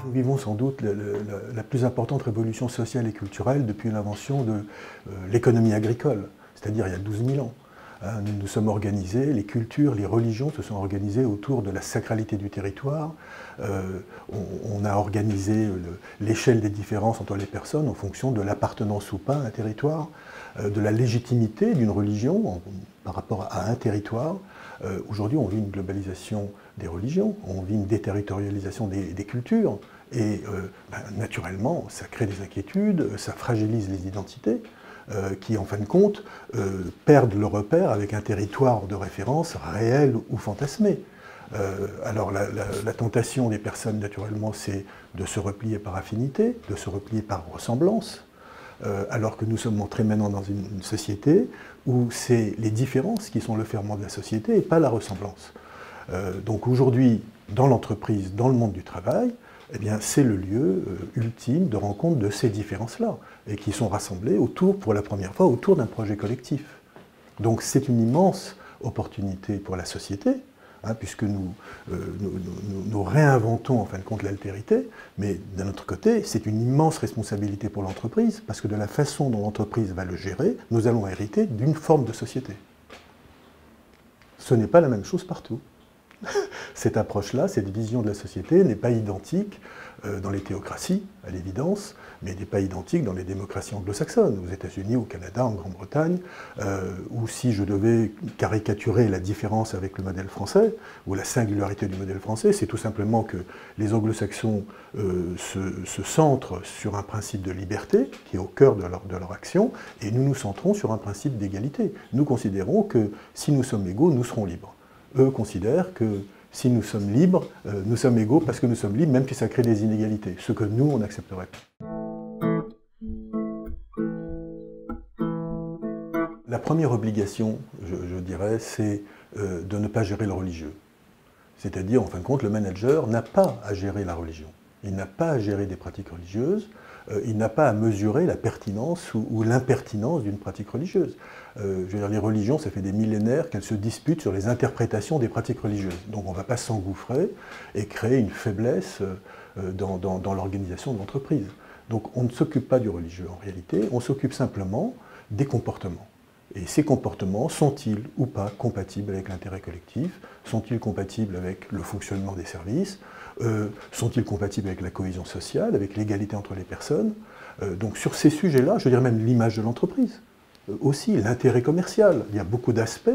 Nous vivons sans doute la plus importante révolution sociale et culturelle depuis l'invention de l'économie agricole, c'est-à-dire il y a 12 000 ans. Nous nous sommes organisés, les cultures, les religions se sont organisées autour de la sacralité du territoire. On a organisé l'échelle des différences entre les personnes en fonction de l'appartenance ou pas à un territoire, de la légitimité d'une religion par rapport à un territoire. Aujourd'hui, on vit une globalisation des religions, on vit une déterritorialisation des cultures, et naturellement, ça crée des inquiétudes, ça fragilise les identités, qui, en fin de compte, perdent le repère avec un territoire de référence réel ou fantasmé. Alors la tentation des personnes, naturellement, c'est de se replier par affinité, de se replier par ressemblance, alors que nous sommes entrés maintenant dans une société où c'est les différences qui sont le ferment de la société et pas la ressemblance. Donc aujourd'hui, dans l'entreprise, dans le monde du travail, eh bien, c'est le lieu ultime de rencontre de ces différences-là, et qui sont rassemblées autour, pour la première fois, autour d'un projet collectif. Donc c'est une immense opportunité pour la société, puisque nous réinventons en fin de compte l'altérité, mais d'un autre côté, c'est une immense responsabilité pour l'entreprise, parce que de la façon dont l'entreprise va le gérer, nous allons hériter d'une forme de société. Ce n'est pas la même chose partout. Cette approche-là, cette vision de la société n'est pas identique dans les théocraties, à l'évidence, mais n'est pas identique dans les démocraties anglo-saxonnes, aux États-Unis, au Canada, en Grande-Bretagne, ou si je devais caricaturer la différence avec le modèle français, ou la singularité du modèle français, c'est tout simplement que les anglo-saxons se centrent sur un principe de liberté, qui est au cœur de leur action, et nous nous centrons sur un principe d'égalité. Nous considérons que si nous sommes égaux, nous serons libres. Eux considèrent que si nous sommes libres, nous sommes égaux parce que nous sommes libres, même si ça crée des inégalités, ce que nous, on n'accepterait pas. La première obligation, je dirais, c'est de ne pas gérer le religieux. C'est-à-dire, en fin de compte, le manager n'a pas à gérer la religion. Il n'a pas à gérer des pratiques religieuses, il n'a pas à mesurer la pertinence ou l'impertinence d'une pratique religieuse. Je veux dire, les religions, ça fait des millénaires qu'elles se disputent sur les interprétations des pratiques religieuses. Donc on ne va pas s'engouffrer et créer une faiblesse dans l'organisation de l'entreprise. Donc on ne s'occupe pas du religieux en réalité, on s'occupe simplement des comportements. Et ces comportements sont-ils ou pas compatibles avec l'intérêt collectif? Sont-ils compatibles avec le fonctionnement des services? Sont-ils compatibles avec la cohésion sociale, avec l'égalité entre les personnes? Donc sur ces sujets-là, je dirais même l'image de l'entreprise. Aussi l'intérêt commercial. Il y a beaucoup d'aspects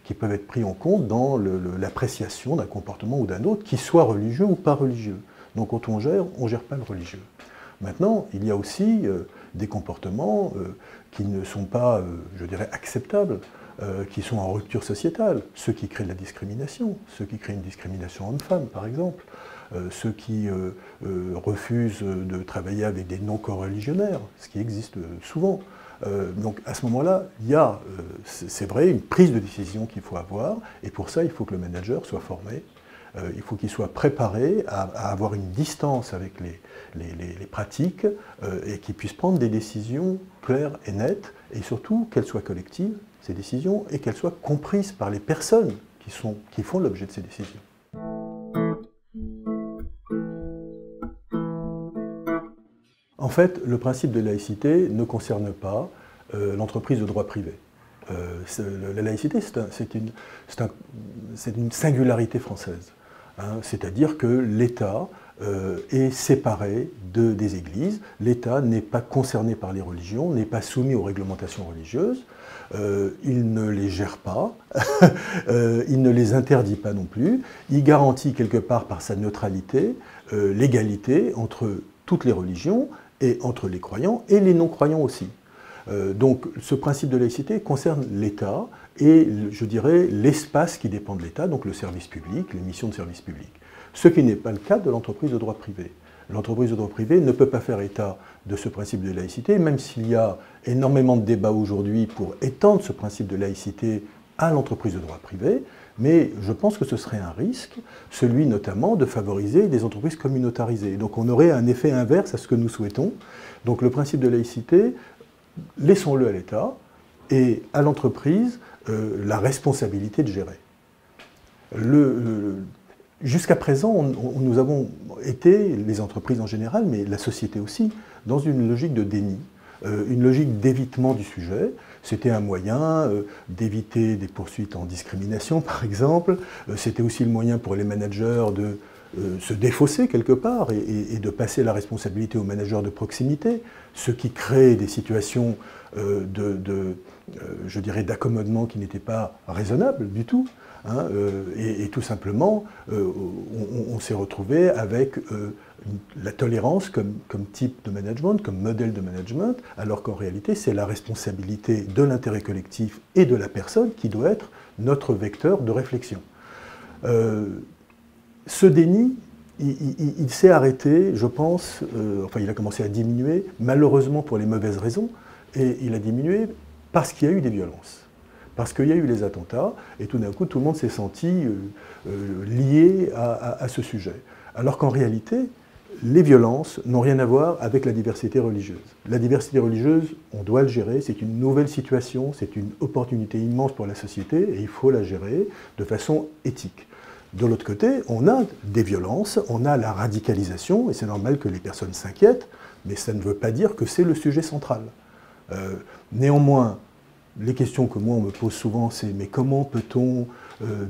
qui peuvent être pris en compte dans l'appréciation d'un comportement ou d'un autre, qui soit religieux ou pas religieux. Donc quand on gère pas le religieux. Maintenant, il y a aussi des comportements qui ne sont pas, je dirais, acceptables, qui sont en rupture sociétale. Ceux qui créent de la discrimination, ceux qui créent une discrimination homme-femme, par exemple, ceux qui refusent de travailler avec des non-coreligionnaires, ce qui existe souvent. Donc à ce moment-là, il y a, c'est vrai, une prise de décision qu'il faut avoir, et pour ça, il faut que le manager soit formé, il faut qu'il soit préparé à avoir une distance avec les pratiques, et qu'il puisse prendre des décisions claires et nettes, et surtout qu'elles soient collectives, ces décisions, et qu'elles soient comprises par les personnes qui font l'objet de ces décisions. En fait, le principe de laïcité ne concerne pas l'entreprise de droit privé. La laïcité, c'est une singularité française. C'est-à-dire que l'État est séparé des églises. L'État n'est pas concerné par les religions, n'est pas soumis aux réglementations religieuses. Il ne les gère pas, il ne les interdit pas non plus. Il garantit quelque part par sa neutralité l'égalité entre toutes les religions et entre les croyants et les non-croyants aussi. Donc ce principe de laïcité concerne l'État et, je dirais, l'espace qui dépend de l'État, donc le service public, les missions de service public. Ce qui n'est pas le cas de l'entreprise de droit privé. L'entreprise de droit privé ne peut pas faire état de ce principe de laïcité, même s'il y a énormément de débats aujourd'hui pour étendre ce principe de laïcité à l'entreprise de droit privé, mais je pense que ce serait un risque, celui notamment de favoriser des entreprises communautarisées. Donc on aurait un effet inverse à ce que nous souhaitons. Donc le principe de laïcité, laissons-le à l'État et à l'entreprise la responsabilité de gérer. Jusqu'à présent, nous avons été, les entreprises en général, mais la société aussi, dans une logique de déni, une logique d'évitement du sujet. C'était un moyen d'éviter des poursuites en discrimination, par exemple. C'était aussi le moyen pour les managers de se défausser quelque part et de passer la responsabilité aux managers de proximité, ce qui crée des situations je dirais, d'accommodement qui n'étaient pas raisonnables du tout. Hein, et tout simplement, on s'est retrouvé avec la tolérance comme type de management, comme modèle de management, alors qu'en réalité, c'est la responsabilité de l'intérêt collectif et de la personne qui doit être notre vecteur de réflexion. Ce déni, il s'est arrêté, je pense, enfin il a commencé à diminuer, malheureusement pour les mauvaises raisons, et il a diminué parce qu'il y a eu des violences. Parce qu'il y a eu les attentats, et tout d'un coup, tout le monde s'est senti lié à ce sujet. Alors qu'en réalité, les violences n'ont rien à voir avec la diversité religieuse. La diversité religieuse, on doit le gérer, c'est une nouvelle situation, c'est une opportunité immense pour la société, et il faut la gérer de façon éthique. De l'autre côté, on a des violences, on a la radicalisation, et c'est normal que les personnes s'inquiètent, mais ça ne veut pas dire que c'est le sujet central. Néanmoins, les questions que moi on me pose souvent, c'est mais comment peut-on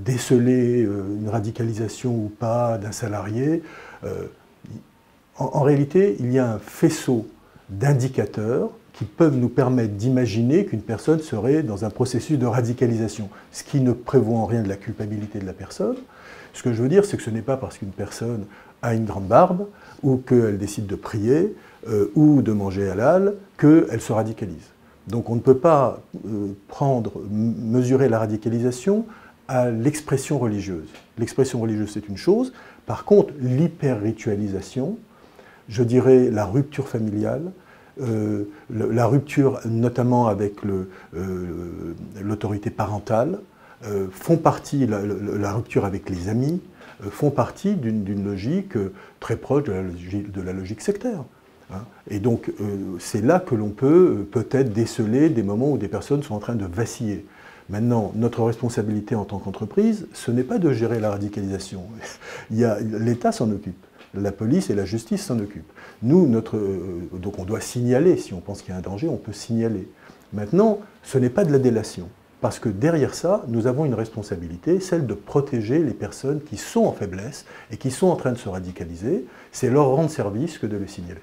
déceler une radicalisation ou pas d'un salarié? En réalité, il y a un faisceau d'indicateurs qui peuvent nous permettre d'imaginer qu'une personne serait dans un processus de radicalisation, ce qui ne prévoit en rien de la culpabilité de la personne. Ce que je veux dire, c'est que ce n'est pas parce qu'une personne a une grande barbe ou qu'elle décide de prier ou de manger halal qu'elle se radicalise. Donc on ne peut pas mesurer la radicalisation à l'expression religieuse. L'expression religieuse, c'est une chose. Par contre, l'hyper-ritualisation, je dirais la rupture familiale, la rupture notamment avec l'autorité parentale, font partie, la rupture avec les amis, font partie d'une logique très proche de la logique sectaire. Et donc, c'est là que l'on peut peut-être déceler des moments où des personnes sont en train de vaciller. Maintenant, notre responsabilité en tant qu'entreprise, ce n'est pas de gérer la radicalisation. L'État s'en occupe. La police et la justice s'en occupent. Nous, donc on doit signaler. Si on pense qu'il y a un danger, on peut signaler. Maintenant, ce n'est pas de la délation. Parce que derrière ça, nous avons une responsabilité, celle de protéger les personnes qui sont en faiblesse et qui sont en train de se radicaliser. C'est leur rendre service que de le signaler.